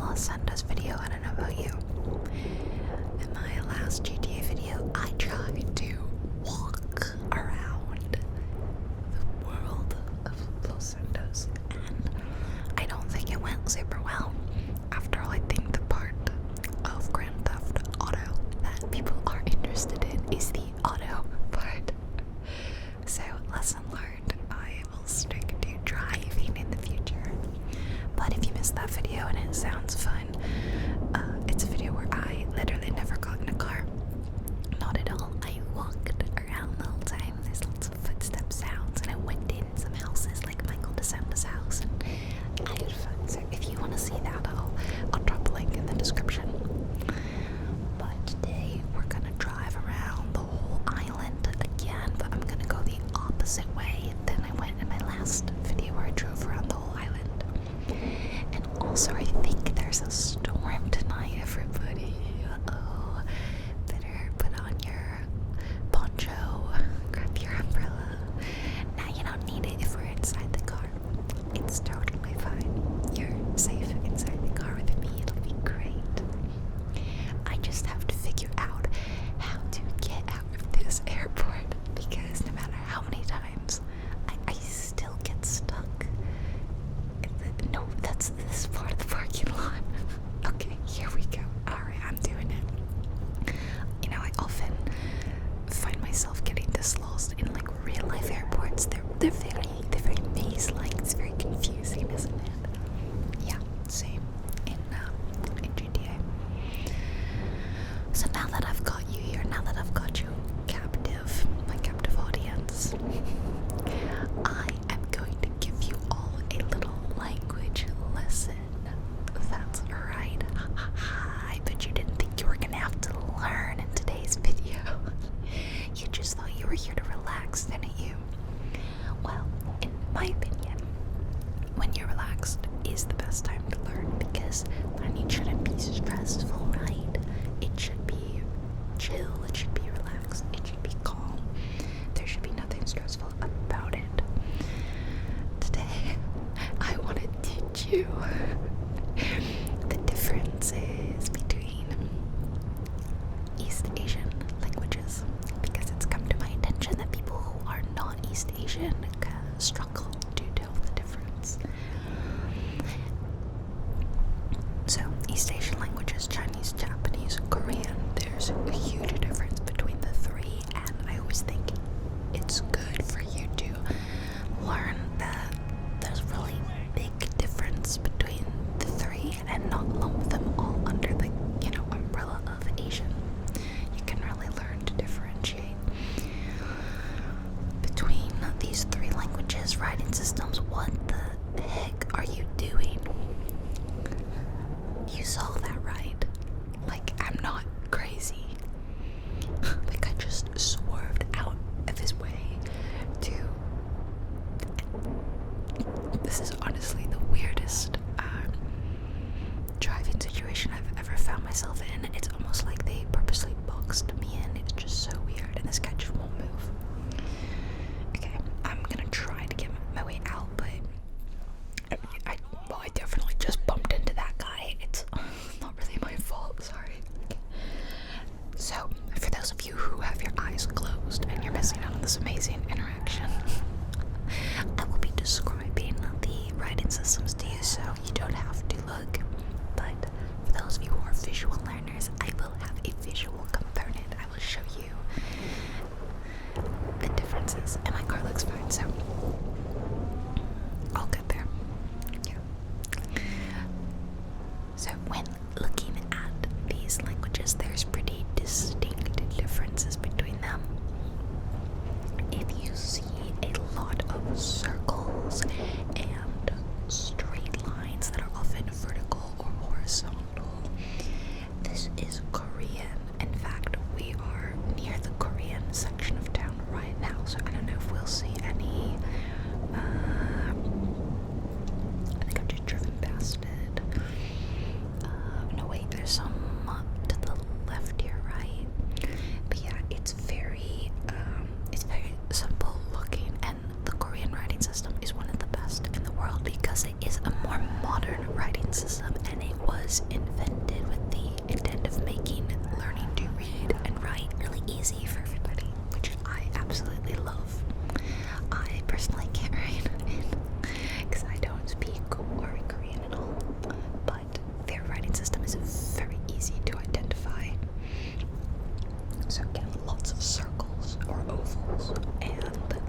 Los Santos video. I don't know about you. In my last GTA video, I tried to walk around the world of Los Santos, and I don't think it went super well. After all, I think the part of Grand Theft Auto that people are interested in is the auto part. So, lesson learned, I will stick to driving in the future. But if you missed that video and it sounds fun, it's a video where I literally never got in a car. Not at all. I walked around the whole time. There's lots of footstep sounds, and I went in some houses like Michael DeSantis' house, and I had fun. So if you want to see that, I'll drop a link in the description. But today we're gonna drive around the whole island again, but I'm gonna go the opposite way than I went in my last video where I drove around the whole island. And also, I think there's a storm tonight, everybody. Uh-oh. Better put on your poncho, grab your umbrella. Now you don't need it if we're inside the car. It's totally fine. You're safe inside the car with me. It'll be great. I just have to figure out how to get out of this airport, because no matter how many times I still get stuck. No, that's this part of the parking lot. Okay, here we go. Alright, I'm doing it. You know, I often find myself getting this lost in like real life airports. They're very maze-like. It's very confusing, isn't it? Yeah, same in GTA. So now that I've got you here, now that I've got you captive, my captive audience, I am going to give you all a little language lesson. That's right. I bet you didn't think you were gonna have to learn in today's video. You just thought you were here to relax, didn't you? Well, in my opinion, when you're relaxed is the best time to learn, because learning shouldn't be stressful, right? It should be chill, it should be relaxed, it should be calm. There should be nothing stressful about it. Today, I want to teach you the differences between East Asian languages, because it's come to my attention that people who are not East Asian struggle to tell the difference. So, East Asian languages, Chinese, Japanese, Korean, there's a huge difference between the three, and I always think it's good for you to learn that there's really big difference between the three and not lump them all under the, umbrella of Asian. You can really learn to differentiate between these three languages, writing systems. What the heck are you doing? You saw that, right? Like, I'm not crazy. Like, I just swerved out of his way to... This is honestly the weirdest driving situation I've ever found myself in. It's almost like they purposely boxed me in. It's just so weird, and this guy just won't move. Okay, I'm gonna try to get my way out, but I definitely just bumped into that guy. It's not really my fault, sorry. So, for those of you who have your eyes closed and you're missing out on this amazing interaction, I will be describing the writing systems to you, so you don't have to look. But for those of you who are visual learners, I will have a visual component. I will show you the differences, and my car looks fine, so all good there. Yeah. So when looking at these languages, there's pretty distinct differences between them. If you see a lot of circles and straight lines that are often vertical or horizontal, this is Korean. In fact, we are near the Korean section of town right now, so I don't know if we'll see any. I think I've just driven past it. No, wait, there's some to the left here, right? But yeah, it's very simple looking, and the Korean writing system is one of the best in the world because it is a more modern writing system, and it was was invented with the intent of making learning to read and write really easy for everybody, which I absolutely love. I personally can't read because I don't speak or read Korean at all, but their writing system is very easy to identify. So again, lots of circles or ovals and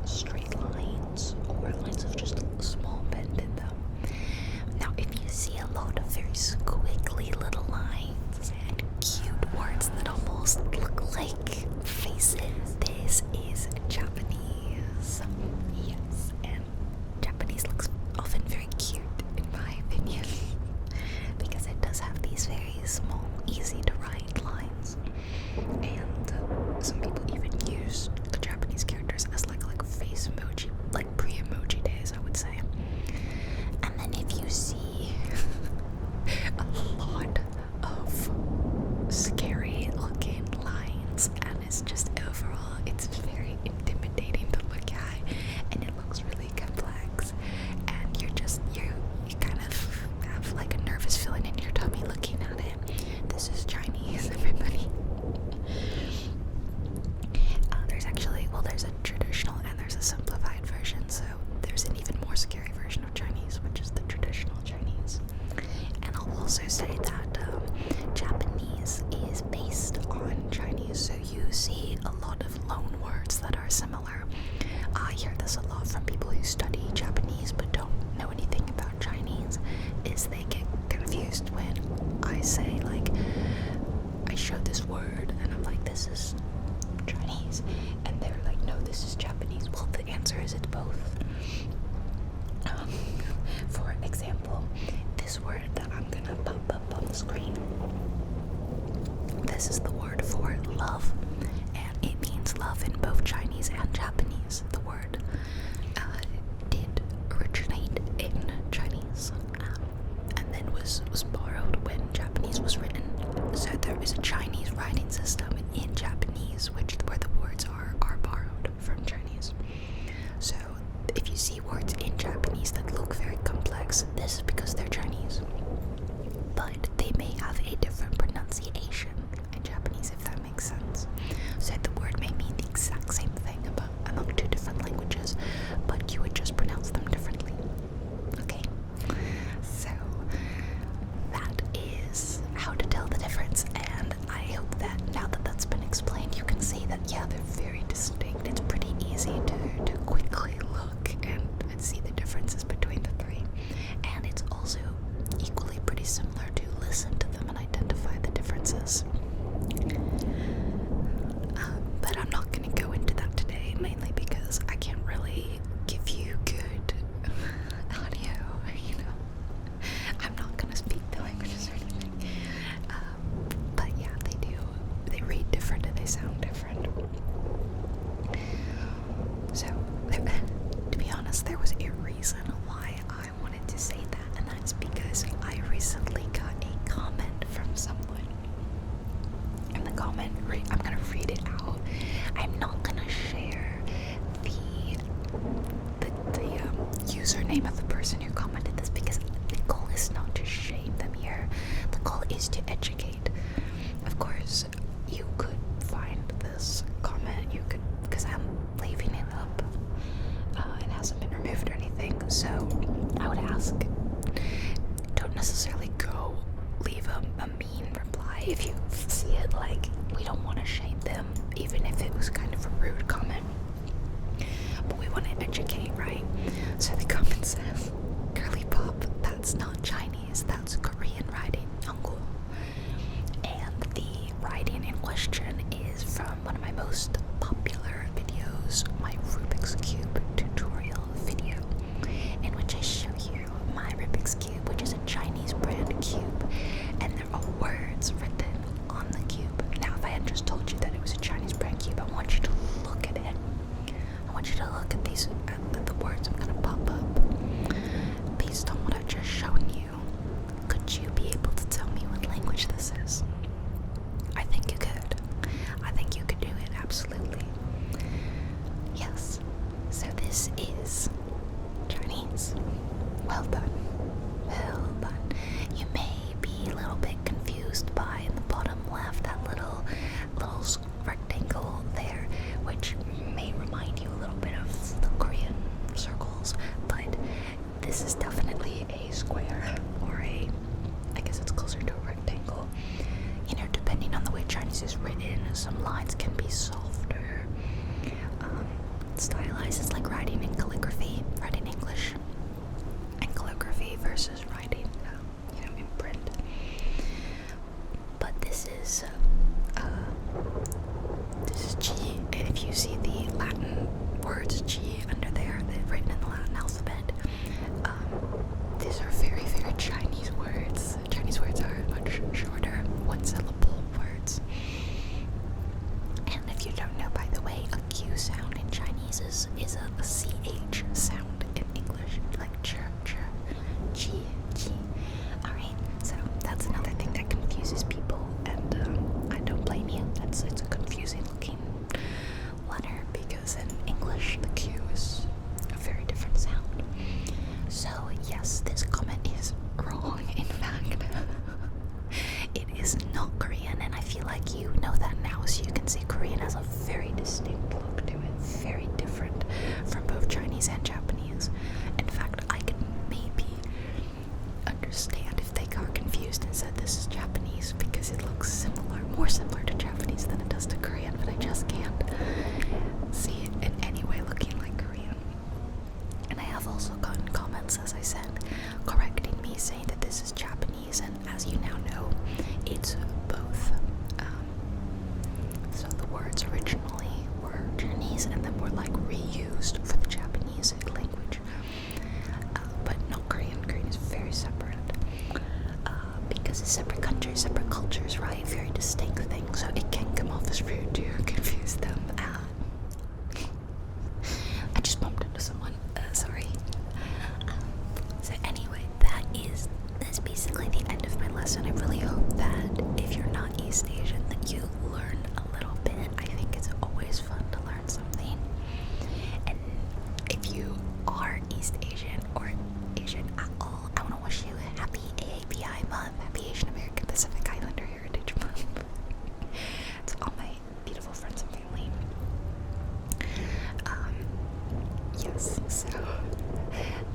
straight lines or lines of just a small bend in them. Now, if you see a lot of very squiggly little lines and cute words that almost look like faces, this is Japanese. Yes, and Japanese looks often very cute in my opinion because it does have these very small, easy to write lines. And some people even use the Japanese characters as like face emoji, like pre-emoji days, I would say. And then if you see a lot of scary looking lines, and it's just overall, it's very intimidating to look at, and it looks really complex, and you kind of have like a nervous feeling in your tummy looking at it. This is Chinese, everybody. There's a traditional and there's a simplified version, so there's an even more scary version of Chinese, which is the traditional Chinese. And I'll also say that Japanese is based on Chinese, so you see a lot of loan words that are similar. I hear this a lot from people who study Japanese but don't know anything about Chinese, is they get confused when I say, like, I show this word and I'm like, this is Chinese, and they're like, no, this is Japanese. Well, the answer is it's both. For example, this word that I'm gonna pop up on the screen, this is the word for love, and it means love in both Chinese and Japanese. The word did originate in Chinese, and then was borrowed when Japanese was written. So there is a Chinese writing system in Japanese, where the words are borrowed from Chinese. So if you see words in Japanese that look very complex, this is because they're Chinese. But they may have a different pronunciation in Japanese, if that makes sense. So the word may mean the exact same thing among two different languages, but you would just pronounce them differently. Okay? So that is how to tell the difference, and I hope that now that that's been explained, you can see that, yeah, they're very distinct. It's pretty easy to quickly look and see the differences between the three. And it's also equally pretty similar to listen to them and identify the differences. But I'm not going to go into that today, mainly because I can't really give you good audio, I'm not going to speak the languages or anything. But yeah, they read different and they sound different. So, to be honest, there was a reason why I wanted to say that, and that's because I recently got a comment from someone. And the comment, I'm gonna read it out. I'm not gonna share the username of the person who commented this, because the goal is not to shame them here. The goal is to educate. Of course, you could find this comment, because I'm leaving it up. It hasn't been removed or anything, so I would ask, don't necessarily go leave a mean reply if you see it. Like, we don't want to shame them, even if it was kind of a rude comment, but we want to educate, right? So the comment says, "Girly pop, that's not Chinese, that's Korean writing, Hangul." And the writing in question is from one of my most popular videos, my Rubik's Cube tutorial video, in which I show you my Rubik's Cube, which is a Chinese brand cube, and there are words written on the cube. Now, if I had just told you that it was a Chinese brand cube, I want you to look at it. I want you to look at the words I'm gonna pop up. Based on what I've just shown you, could you be able to tell me what language this is? I think you could. I think you could do it, absolutely. Yes. So this is Chinese. Well done. Well done. You may some lines can be softer. Stylized is like writing in calligraphy, writing English and calligraphy versus writing, in print. But this is G. If you see the Latin words G under there, they're written in the Latin alphabet. These are very, very Chinese words. Chinese words are much shorter, one-syllable words. And if you don't know, by the way, a Q sound in Chinese is a CH sound in English, like ch, G. Alright, so that's another thing that confuses people, and I don't blame you. It's a confusing looking letter, because in English the Q is a very different sound. So yes, this comment is wrong, in fact. It is not Korean, and I feel like you know that now, so you can see Korean has a very distinct look to it, very different from both Chinese and Japanese. In fact, I can maybe understand if they got confused and said this is Japanese, because it looks similar, more similar to Japanese than it does to Korean, but I just can't see it in any way looking like Korean. And I have also gotten comments, as I said, correcting me, saying that this is Japanese, and as you now know, it's both. So the words originally were Chinese and then were like reused for the Japanese language, but not Korean. Korean is very separate, because it's separate countries, separate cultures, right? Very distinct things, so it can come off as rude to confuse them. I just bumped into someone, sorry. So anyway, that's basically the end of my lesson. I really hope that if you're not East Asian, that you learn a little bit. I think it's always fun to learn something. And if you are East Asian or Asian at all, I want to wish you a happy AAPI month, happy Asian American Pacific Islander Heritage Month. To all my beautiful friends and family. Yes, so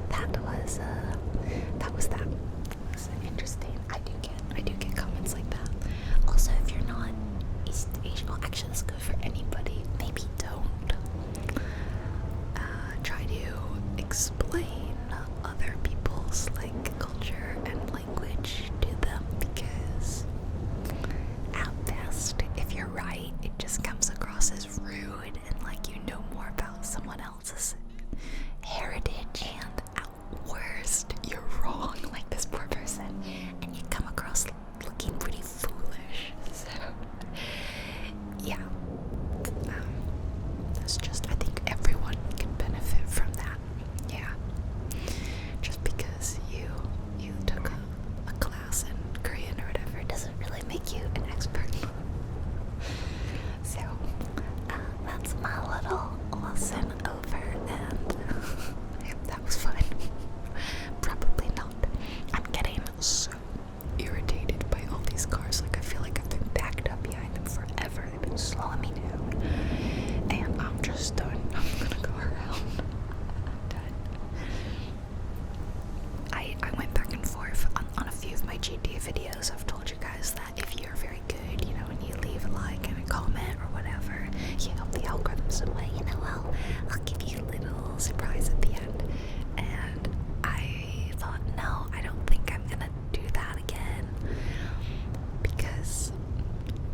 that was that. It was interesting. I do get comments like that. Also, if you're not East Asian, well, actually, this goes for anybody. Maybe don't try to explain other people's culture and language to them, because at best, if you're right, it just comes across as rude and like you know more about someone else's heritage, and at worst, you're wrong, like this poor person, and you come across looking pretty foolish. So yeah, that's just, I think everyone can benefit from that. Yeah, just because you took a class in Korean or whatever doesn't really make you an expert. So that's my little lesson over, and I hope that was fun. Probably not. I'm getting so irritated by all these cars. I feel like I've been backed up behind them forever. They've been slowing me down, and I'm just done. I'm gonna go around. I'm done. I went back and forth on a few of my GTA videos. I've told you guys that if you're very good, and you leave a like and a comment or whatever, you help the algorithm some way, I'll give you a little surprise at the end. And I thought, no, I don't think I'm gonna do that again, because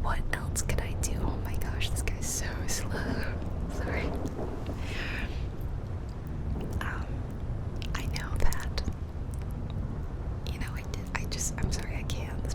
what else could I do? Oh my gosh, this guy's so slow. Sorry. I know that, I'm sorry, I can't. This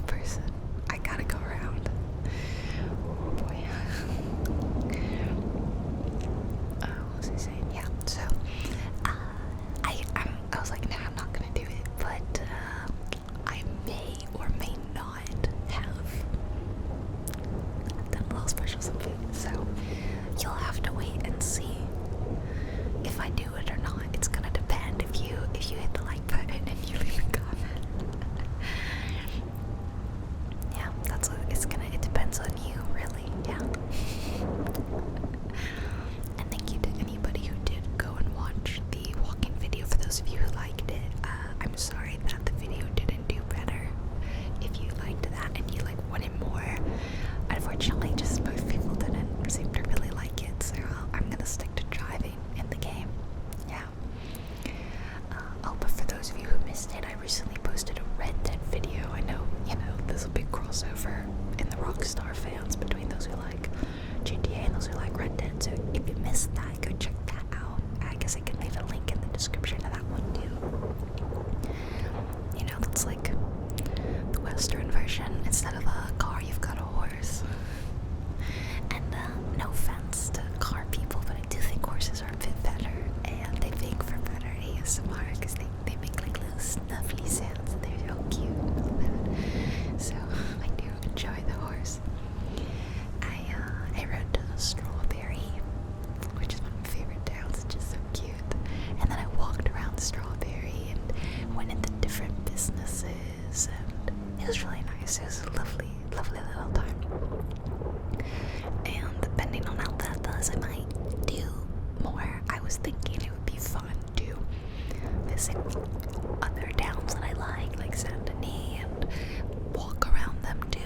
Rockstar fans, between those who like GTA and those who like Red Dead. So if you missed that, go check that out. I guess I can leave a link in the description to that one too. You know, that's like the Western version. Instead of a car, you've got a horse. And no offense to car people, but I do think horses are a bit better, and they make for better ASMR because they make like little snuffly sounds. They're so cute. So I do enjoy the horse. I rode to Strawberry, which is one of my favorite towns. It's just so cute. And then I walked around Strawberry and went into different businesses, and it was really nice. It was a lovely, lovely little time. And depending on how that does, I might do more. I was thinking it would be fun to visit other towns that I like Saint Denis, and walk around them too.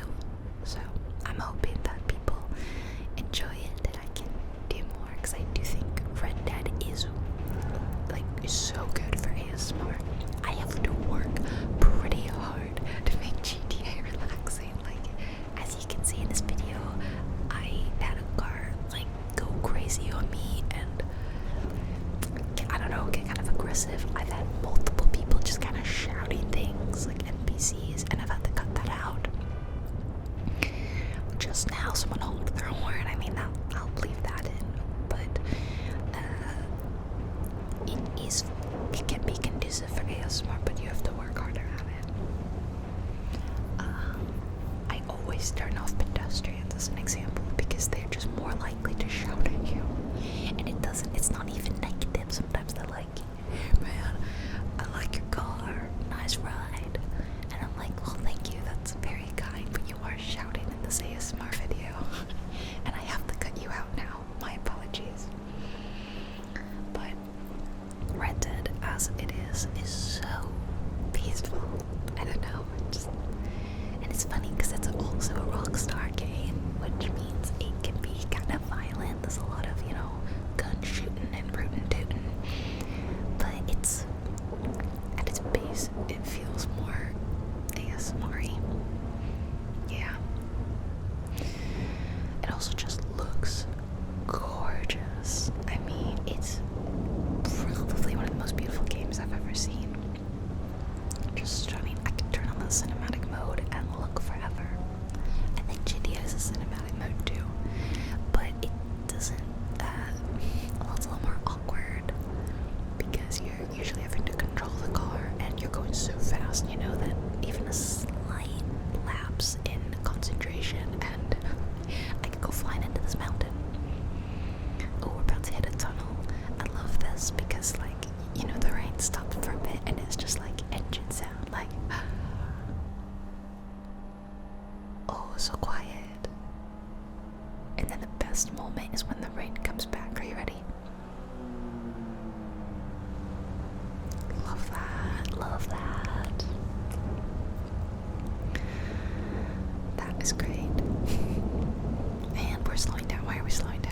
So I'm hoping that people enjoy it and I can do more, because I do think Red Dead is so good for ASMR. I have to work pretty hard to make GTA relaxing. Like, as you can see in this video, I had a car go crazy on me and I don't know, get kind of aggressive. I've had multiple people just kind of shouting things like NPCs, and I've had to cut that out. Just now someone honked their horn. I mean, I'll leave that in, but it can be conducive for ASMR, but you have to work harder at it. I always turn off pedestrians as an example, because they're just more likely to shout at you, and it's not even negative. Sometimes they're like, man, I like your car, nice ride, and I'm like, well, thank you, that's very kind, but you are shouting in this ASMR video, and I have to cut you out now. My apologies. But Red Dead, as it is so peaceful. I don't know, and it's funny because it's also a Rockstar game, which means it can be kind of violent. There's a lot of, gun shooting and rootin' tootin', but it's, at its base, it feels more ASMR-y. Yeah. It also just looks gorgeous. I mean, it's probably one of the most beautiful games I've ever seen. Just stunning. I could turn on the cinematic mode and look forever. I think GTA has a cinematic mode too, but it doesn't, well, it's a little more awkward because you're usually having to control the car and you're going so fast, that even a slight lapse in concentration and I could go flying into this mountain. Oh, we're about to hit a tunnel. I love this because, the rain stopped for a bit and it's just engine sound, oh, so quiet. And then the best moment is when the rain comes back. Are you ready? Love that, love that. That is great. And we're slowing down. Why are we slowing down?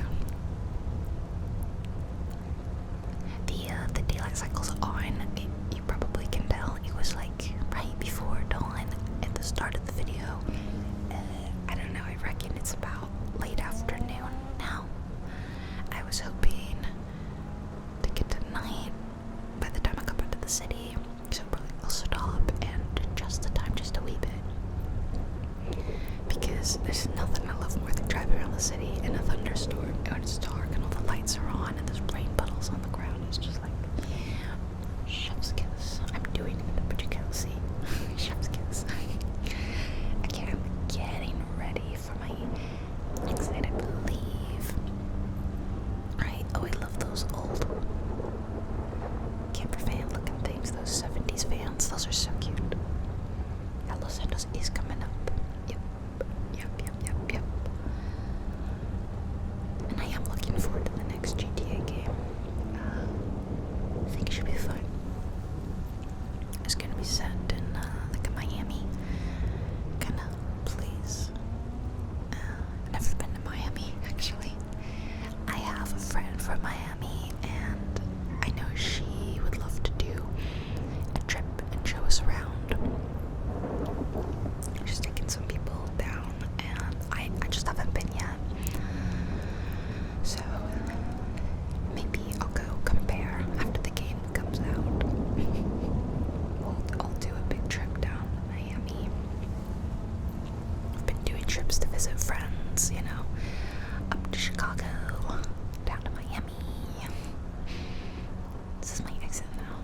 The daylight cycle's on. You probably can tell it was right before dawn at the start of the video. I don't know, I reckon it's about late afternoon now. I was hoping to get to night by the time I got back to the city, so probably I'll stop and adjust the time just a wee bit. Because there's nothing I love more than driving around the city in a thunderstorm when it's dark and all the lights are on and there's rain puddles on the ground. It's just chef's kiss. I'm doing it, but you can't see. Chef's kiss. Okay, I'm getting ready for my next night, I believe. Right? Oh, I love those old camper van looking things, those 70s vans. Those are so cute. Yeah, Los Santos is coming up. Yep. And I am looking forward to the next GTA game. I think it should be fun. It's gonna be set in a Miami kind of place. I've never been to Miami, actually. I have a friend from Miami, and I know she would love to do a trip and show us around. She's taking trips to visit friends, you know, up to Chicago, down to Miami. This is my exit now.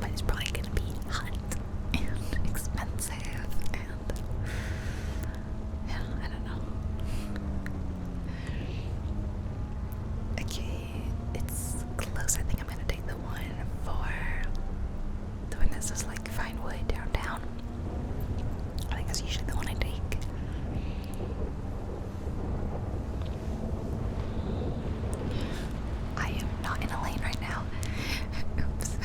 But it's probably gonna be hot and expensive and yeah, I don't know. Okay, it's close. I think I'm gonna take the one for the one that says like Vinewood downtown. I think that's usually the one I take. I am not in a lane right now. Oops.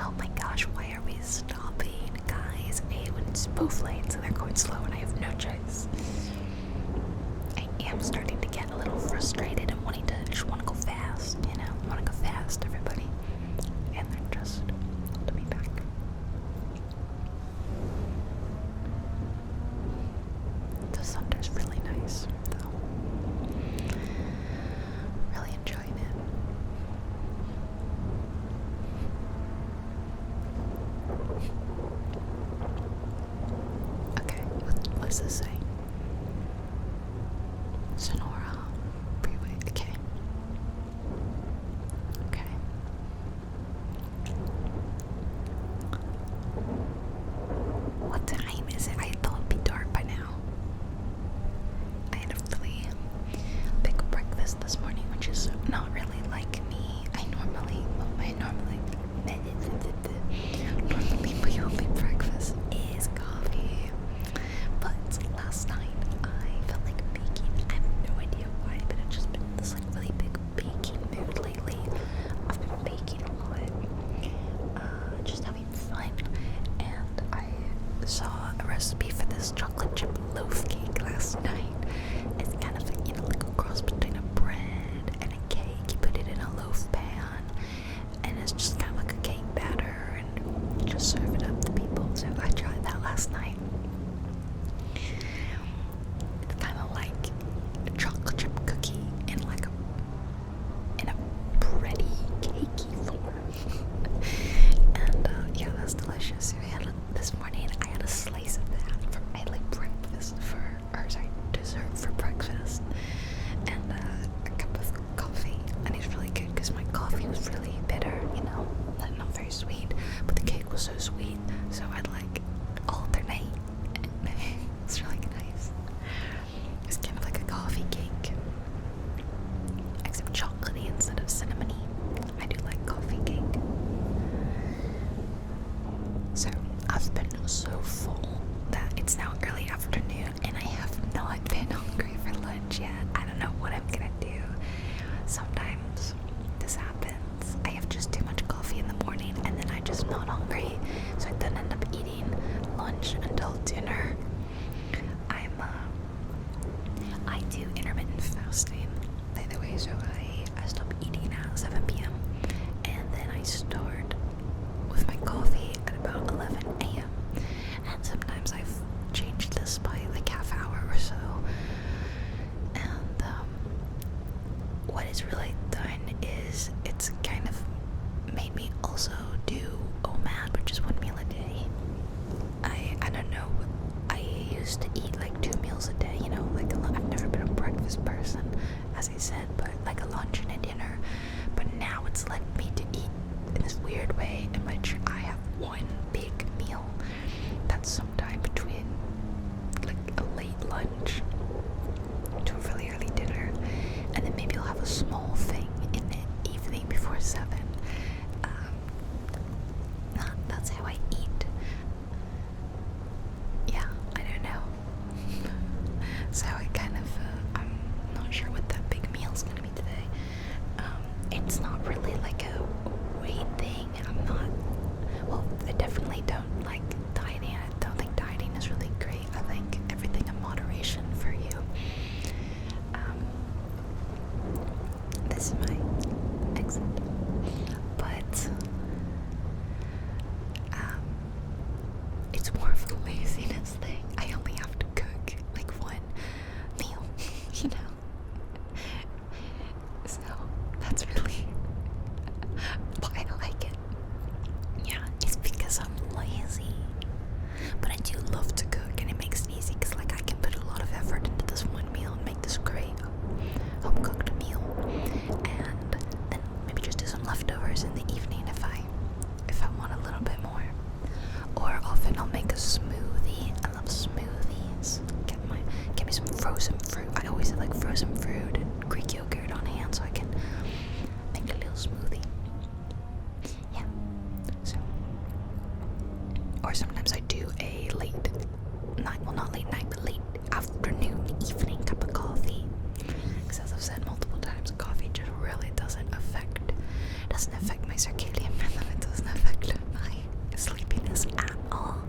Oh my gosh, why are we stopping, guys? When it's both lanes and they're going slow and I have no choice. I am starting to get a little frustrated and wanting to just want to go fast, you know? I want to go fast, everybody. And they're just holding me back. The Thunder's really nice, though. Really enjoying it. Okay, what does this say? Sonora Freeway. Okay. Okay. What time is it? I thought it'd be dark by now. I had a really big breakfast this morning, which is not really like me. Normally my only breakfast is coffee. But last night I felt like baking. I have no idea why, but I've just been in this like really big baking mood lately. I've been baking a lot, just having fun, and I saw a recipe for this chocolate chip loaf cake last night. It's kind of like, you know, like a cross between a bread and a cake. You put it in a loaf pan, and it's just kind of like a cake batter, and you just serve it up to people. So I tried that last night. It's kind of like a chocolate chip cookie in like a bready, cakey form. And yeah, that's delicious. This morning I had a slice of that. I had like dessert for breakfast, and a cup of coffee. And it's really good because my coffee was really bitter, you know, not very sweet, but the cake was so sweet, so I'd like alternate. It's really nice. It's kind of like a coffee cake, except chocolatey instead of cinnamony. I do like coffee cake. So I've been so full that it's now early afternoon and I have not been hungry for lunch yet. I don't know what I'm gonna do. Sometimes this happens. I have just too much coffee in the morning and then I'm just not hungry, so I then end up eating lunch until dinner. I do intermittent fasting, by the way, so I stop eating at 7 p.m. and then I start with my coffee at about 11 a.m. and sometimes I've changed this by like half hour or so. And what it's really done is it's kind of made me also do OMAD, which is 1 meal a day. I don't know. I used to eat like 2 meals a day, you know, like I've never been a breakfast person, as I said, but like a lunch and a dinner. But now it's led me to eat in this leftovers in the evening if I want a little bit more. Or often I'll make a smoothie. I love smoothies. Get me some frozen fruit. I always have like frozen fruit and Greek yogurt on hand so I can make a little smoothie. Yeah. So, or sometimes I do a late night, well not late night, but late afternoon, evening cup of coffee. Because as I've said multiple times, coffee just really doesn't affect my circadian rhythm. It doesn't affect my sleepiness at all.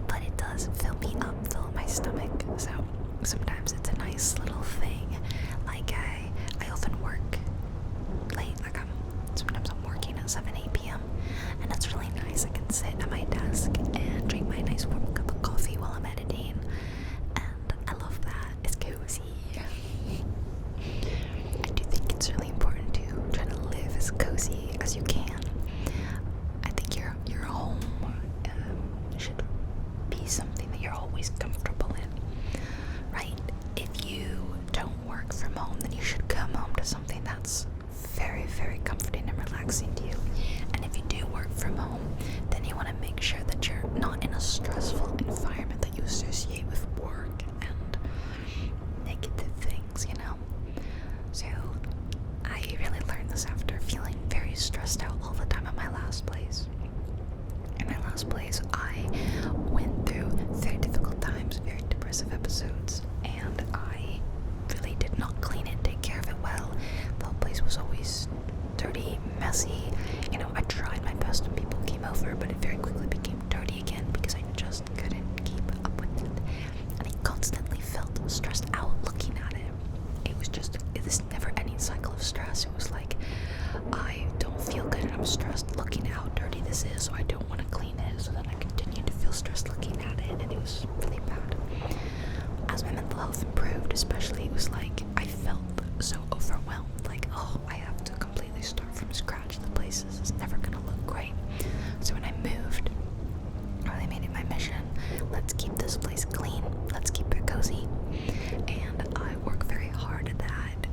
But it does fill me up, fill up my stomach. So sometimes it's a nice little thing. Like I often work late. Like sometimes I'm working at 7, 8 p.m. and that's really nice. I can sit at my desk and drink my nice warm cup of coffee while I'm editing. And I love that. It's cozy. I do think it's really important to try to live as cozy as you can. I think your home should be something that you're always comfortable in, right? If you don't work from home, then you should come home to something that's very, very comforting and relaxing to you. And if you do work from home, then you want to make sure that you're not in a stressful environment that you associate with work and negative things, you know? So I really learned this after feeling very stressed out all the time at my last place. In my last place, I went through very difficult times, very depressive episodes, and I really did not clean it, take care of it well. The whole place was always dirty, messy. You know, I tried my best when people came over, but it very quickly became dirty again because I just couldn't keep up with it. And I constantly felt stressed out looking at it. It was just this never-ending cycle of stress. It was like, I don't feel good and I'm stressed looking at how dirty this is, so I don't want to clean it. So then I continued to feel stressed looking at it, and it was really bad. As my mental health improved, especially, it was like I felt so overwhelmed. Like, oh, I have to completely start from scratch. The place is never gonna look great. So when I moved, I really made it my mission. Let's keep this place clean. Let's keep it cozy. And I work very hard at that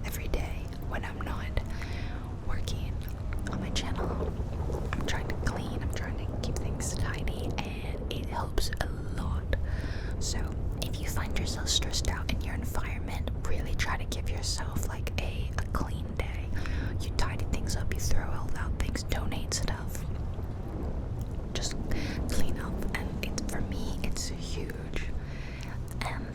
every day when I'm not working on my channel. I'm trying to clean. I'm trying to keep things tidy, and it helps a lot. So if you find yourself stressed out in your environment, really try to give yourself like a clean day. You tidy things up, you throw all out things, donate stuff, just clean up. And for me, it's huge. And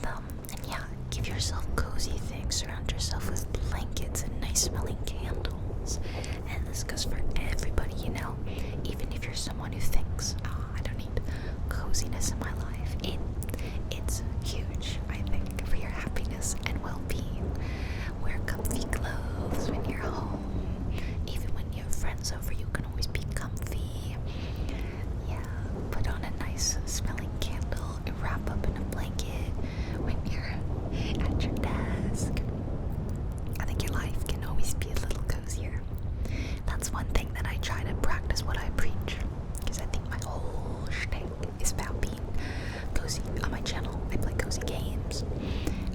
yeah, give yourself cozy things. Surround yourself with blankets and nice smelling candles. And this goes for everybody, you know. Even if you're someone who thinks, I don't need coziness in my life, it's huge, I think, for your happiness and well-being. Wear comfy clothes when you're home. Even when you have friends over, you can always be comfy. Yeah, put on a nice smelling candle, wrap up in a blanket when you're at your desk. I think your life can always be a little cozier. That's one thing that I try to practice what I preach, because I think my whole shtick is about being cozy. On my channel, I play cozy games.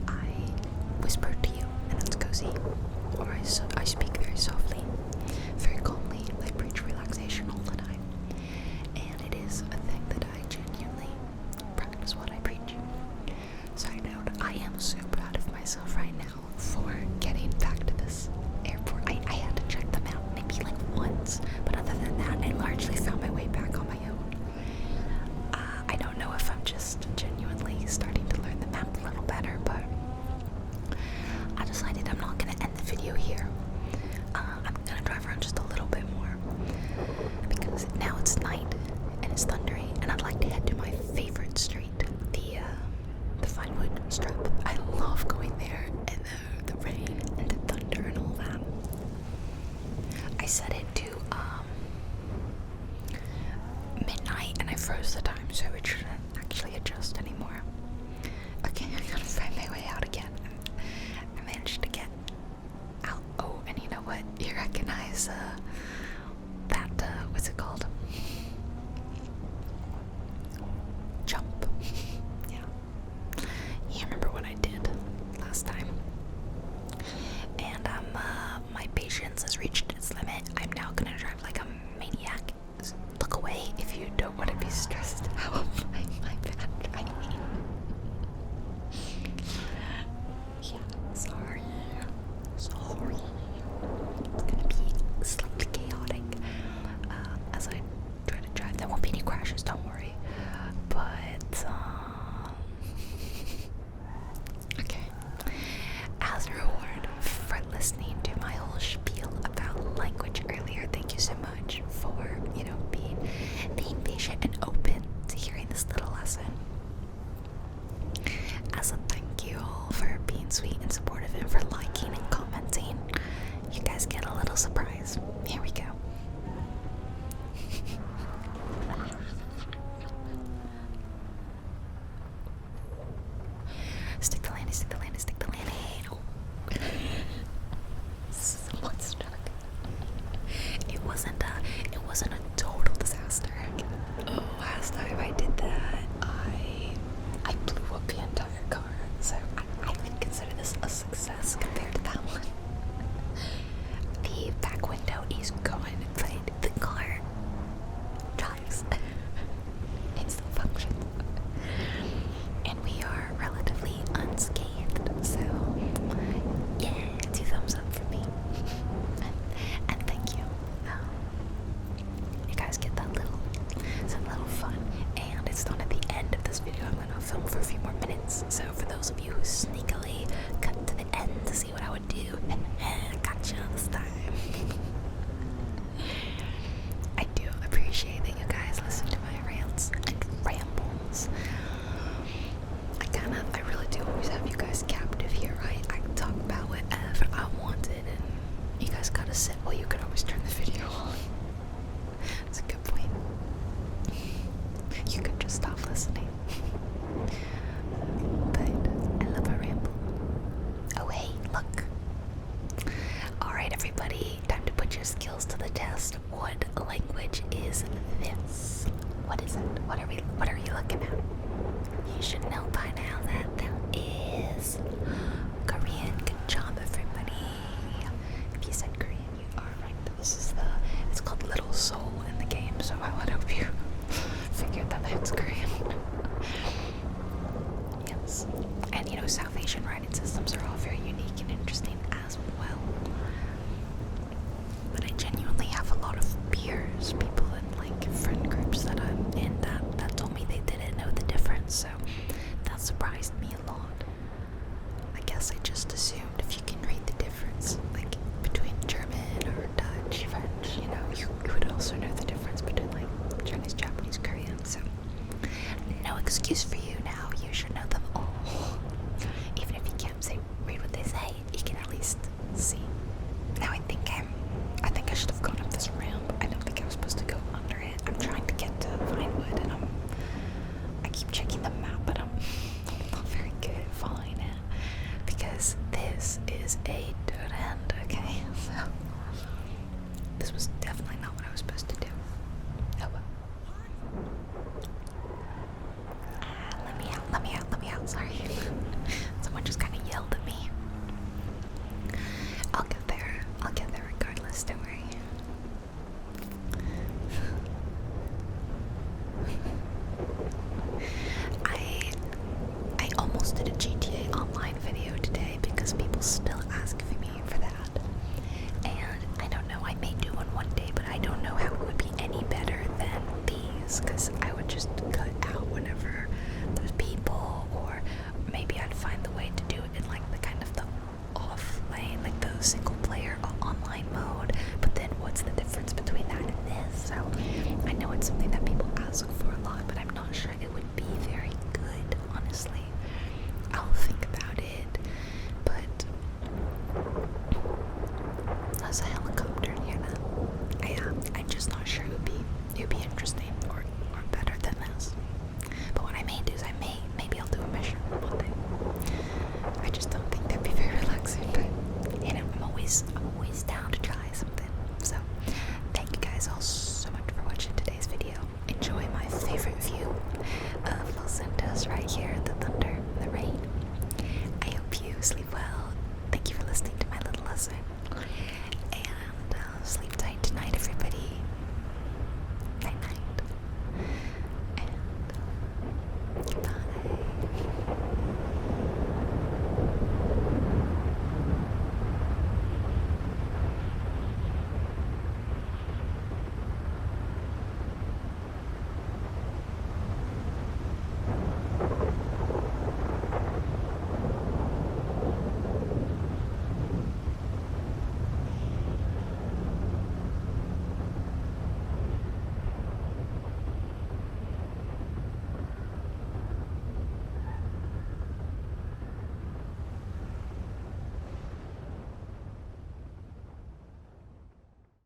I whisper to you, and that's cozy. Or I speak very softly, very calmly. I preach relaxation all the time. And it is a thing that I genuinely practice what I preach. Side note, I am so proud of myself right now for getting back to this airport. I had to check the map maybe like once, but other than that, I largely found my way back on my own. I don't know if I'm just genuinely starting to learn the map a little better, but I decided I'm not going to end the video here. I'm going to drive around just a little bit more, because now it's night and it's thundery, and I'd like to head to my favorite street, the Vinewood Strip. I love going there, and the rain and the thunder and all that. I set it to midnight, and I froze the time, so it shouldn't actually adjust anymore. Okay, I gotta find my way out again. I managed to get out. Oh, and you know what? You recognize that what's it called? Jump. Yeah. You remember what I did last time? And my patience has reached its limit. I'm now wasn't a total disaster. Oh, last time I did that, I blew up the entire car, so I would consider this a success compared to that one. The back window is gone, but the car drives. It still functions. And we are relatively unscathed, so yeah, 2 thumbs up for me. And thank you. You guys get that some little fun. And it's not at the end of this video. I'm gonna film for a few more minutes. So for those of you who sneakily cut to the end to see what I would do, gotcha this time. I do appreciate that you guys listen to my rants and rambles. I really do always have you guys captive here, right? I can talk about whatever I wanted, and you guys gotta sit while you can always turn the video on. That's a good point. You could just stop listening. But I love a ramble. Oh hey, look. Alright everybody, time to put your skills to the test. What language is this? What is it? What are you looking at? You should know by now that that is Korean. Good job everybody. If you said Korean, you are right. It's called Little Soul in the game, so I would hope you figured that it's Korean. Yes. And you know, South Asian writing systems are all very unique and interesting as well. But I genuinely have a lot of peers, people in like friend groups that I'm in that told me they didn't know the difference, so that surprised me a lot. I guess I just assumed if you can read the difference, like between German or Dutch, French, you know, you would also know the difference between like Chinese, Japanese, Korean, so no excuse for you now, you should know them all. Even if you can't read what they say, you can at least see. Now I think I should have gone up this ramp. I don't think I was supposed to go under it. I'm trying to get to Vinewood, and I keep checking the map, but I'm not very good at following it, because this is a dead end, okay? So this was definitely not what I was supposed to do. Oh well. Let me out, sorry. Someone just kind of yelled at me. I'll get there regardless, don't worry. I almost did a GTA Online video today because people still ask me for that. And I don't know, I may do one day, but I don't know how it would be any better than these, because I would just cut out whenever there's people, or maybe I'd find the way to do it in like the kind of the offline, like the single player online mode. But then what's the difference between that and this? So I know it's something that people ask for a lot, but I'm not sure it would be